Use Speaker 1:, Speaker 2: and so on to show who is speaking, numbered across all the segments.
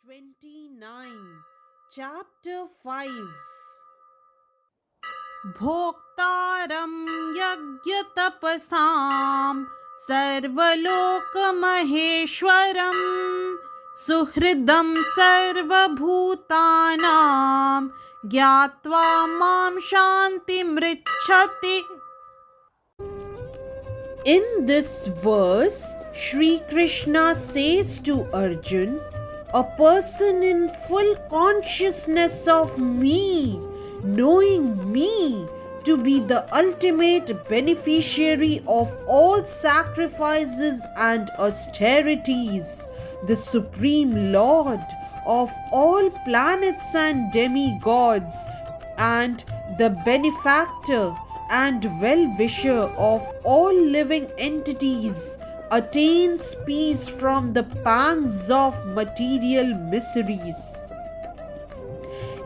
Speaker 1: 29, Chapter 5. Bhoktaram yagyatapasam sarvalokmaheshwaram suhridam sarvabhutanam gyatva mam shantimrichhati. In this verse, Shri Krishna says to Arjun, a person in full consciousness of me, knowing me to be the ultimate beneficiary of all sacrifices and austerities, the Supreme Lord of all planets and demigods, and the benefactor and well-wisher of all living entities, attains peace from the pangs of material miseries.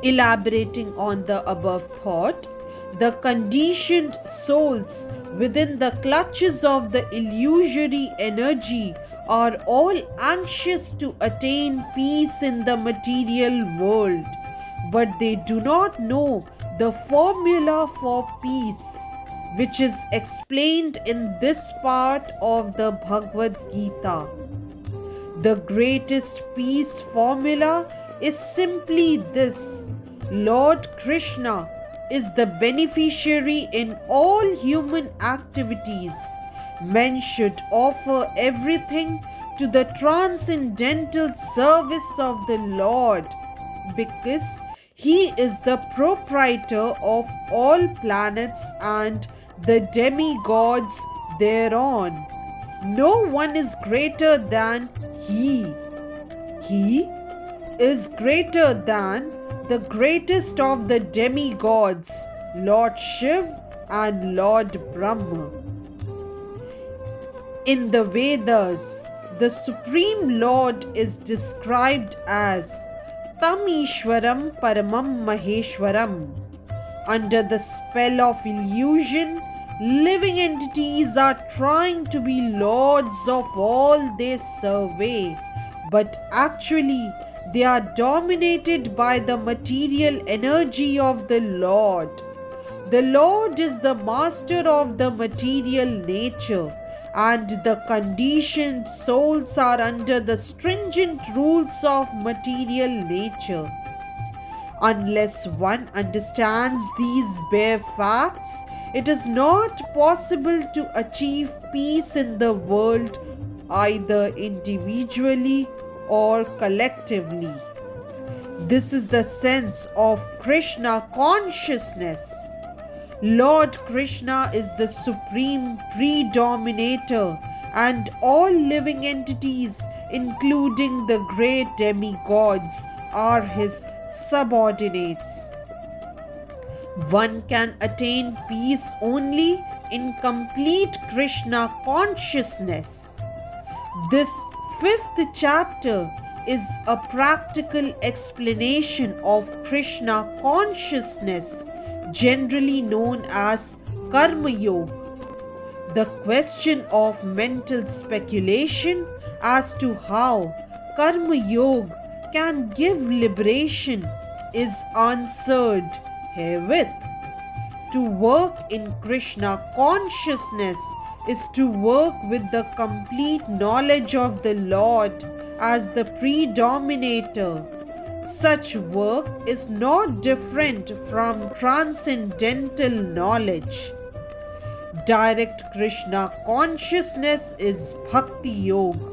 Speaker 1: Elaborating on the above thought, the conditioned souls within the clutches of the illusory energy are all anxious to attain peace in the material world, but they do not know the formula for peace, which is explained in this part of the Bhagavad Gita. The greatest peace formula is simply this: Lord Krishna is the beneficiary in all human activities. Men should offer everything to the transcendental service of the Lord, because He is the proprietor of all planets and the demigods thereon. No one is greater than He. He is greater than the greatest of the demigods, Lord Shiva and Lord Brahma. In the Vedas, the Supreme Lord is described as Tam Ishwaram Paramam Maheshwaram. Under the spell of illusion, living entities are trying to be lords of all they survey, but actually they are dominated by the material energy of the Lord. The Lord is the master of the material nature, and the conditioned souls are under the stringent rules of material nature. Unless one understands these bare facts, it is not possible to achieve peace in the world, either individually or collectively. This is the sense of Krishna consciousness. Lord Krishna is the supreme predominator, and all living entities, including the great demigods, are His subordinates. One can attain peace only in complete Krishna consciousness. This 5th chapter is a practical explanation of Krishna consciousness, generally known as Karma Yoga. The question of mental speculation as to how Karma Yoga can give liberation is answered herewith. To work in Krishna consciousness is to work with the complete knowledge of the Lord as the predominator. Such work is not different from transcendental knowledge. Direct Krishna consciousness is Bhakti Yoga,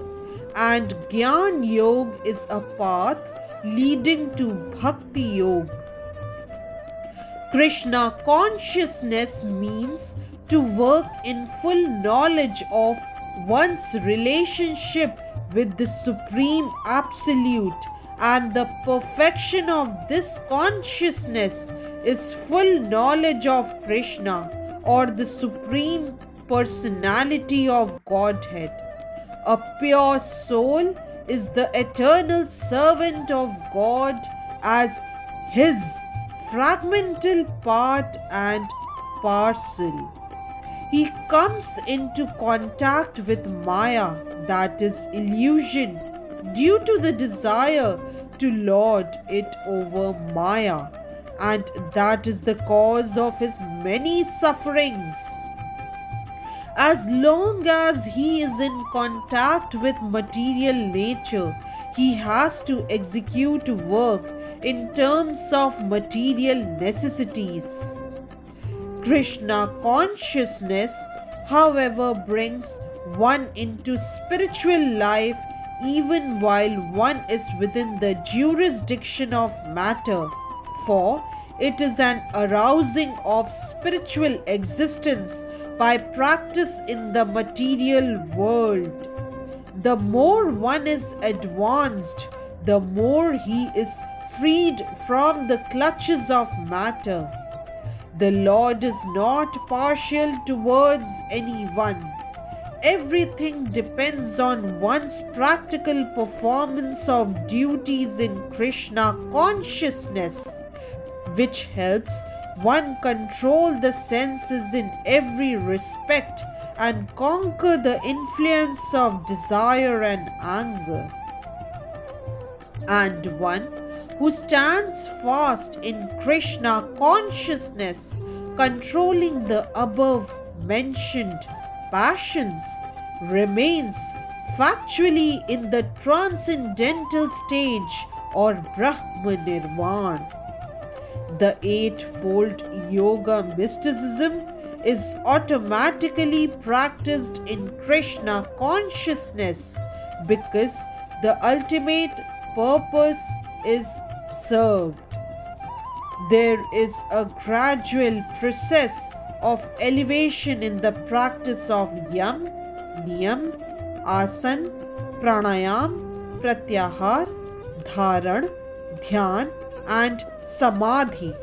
Speaker 1: and Gyan Yoga is a path leading to Bhakti Yoga. Krishna consciousness means to work in full knowledge of one's relationship with the Supreme Absolute, and the perfection of this consciousness is full knowledge of Krishna, or the Supreme Personality of Godhead. A pure soul is the eternal servant of God as His fragmental part and parcel. He comes into contact with Maya, that is illusion, due to the desire to lord it over Maya, and that is the cause of his many sufferings. As long as he is in contact with material nature, he has to execute work in terms of material necessities. Krishna consciousness, however, brings one into spiritual life even while one is within the jurisdiction of matter, for it is an arousing of spiritual existence by practice in the material world. The more one is advanced, the more he is freed from the clutches of matter. The Lord is not partial towards anyone. Everything depends on one's practical performance of duties in Krishna consciousness, which helps one control the senses in every respect and conquer the influence of desire and anger. And one who stands fast in Krishna consciousness, controlling the above mentioned passions, remains factually in the transcendental stage or Brahma Nirvana. The eightfold yoga mysticism is automatically practiced in Krishna consciousness because the ultimate purpose is served. There is a gradual process of elevation in the practice of yam, niyam, asan, pranayam, pratyahar, dharan, dhyan and samadhi.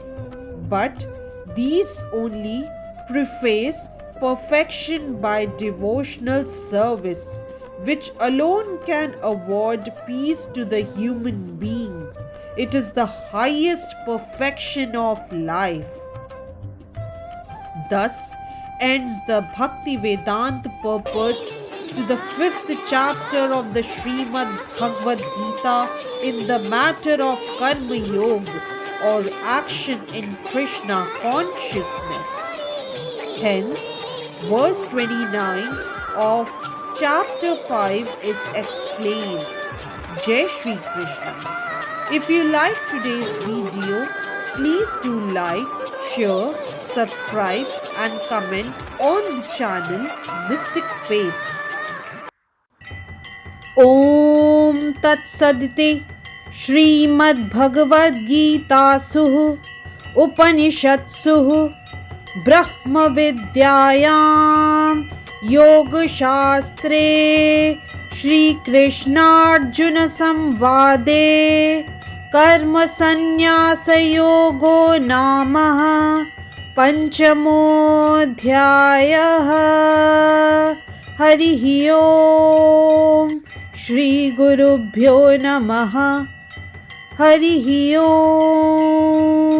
Speaker 1: But these only preface perfection by devotional service, which alone can award peace to the human being. It is the highest perfection of life. Thus ends the Bhakti Vedanta purports to the 5th chapter of the Srimad Bhagavad Gita in the matter of Karma Yoga or action in Krishna consciousness. Hence, verse 29 of chapter 5 is explained. Jai Shri Krishna. If you like today's video, please do like, share, subscribe and comment on the channel Mystic Faith. Om Tat Sadite Srimad Bhagavad Gita Suhu Upanishadsuhu Brahma Vidyayam Yoga Shastre Shri Krishna Arjuna Samvade Karma Sannyasa Yogo Namaha Panchamodhyayah Harihi Om Shri Gurubhyo Namaha Harihi Om.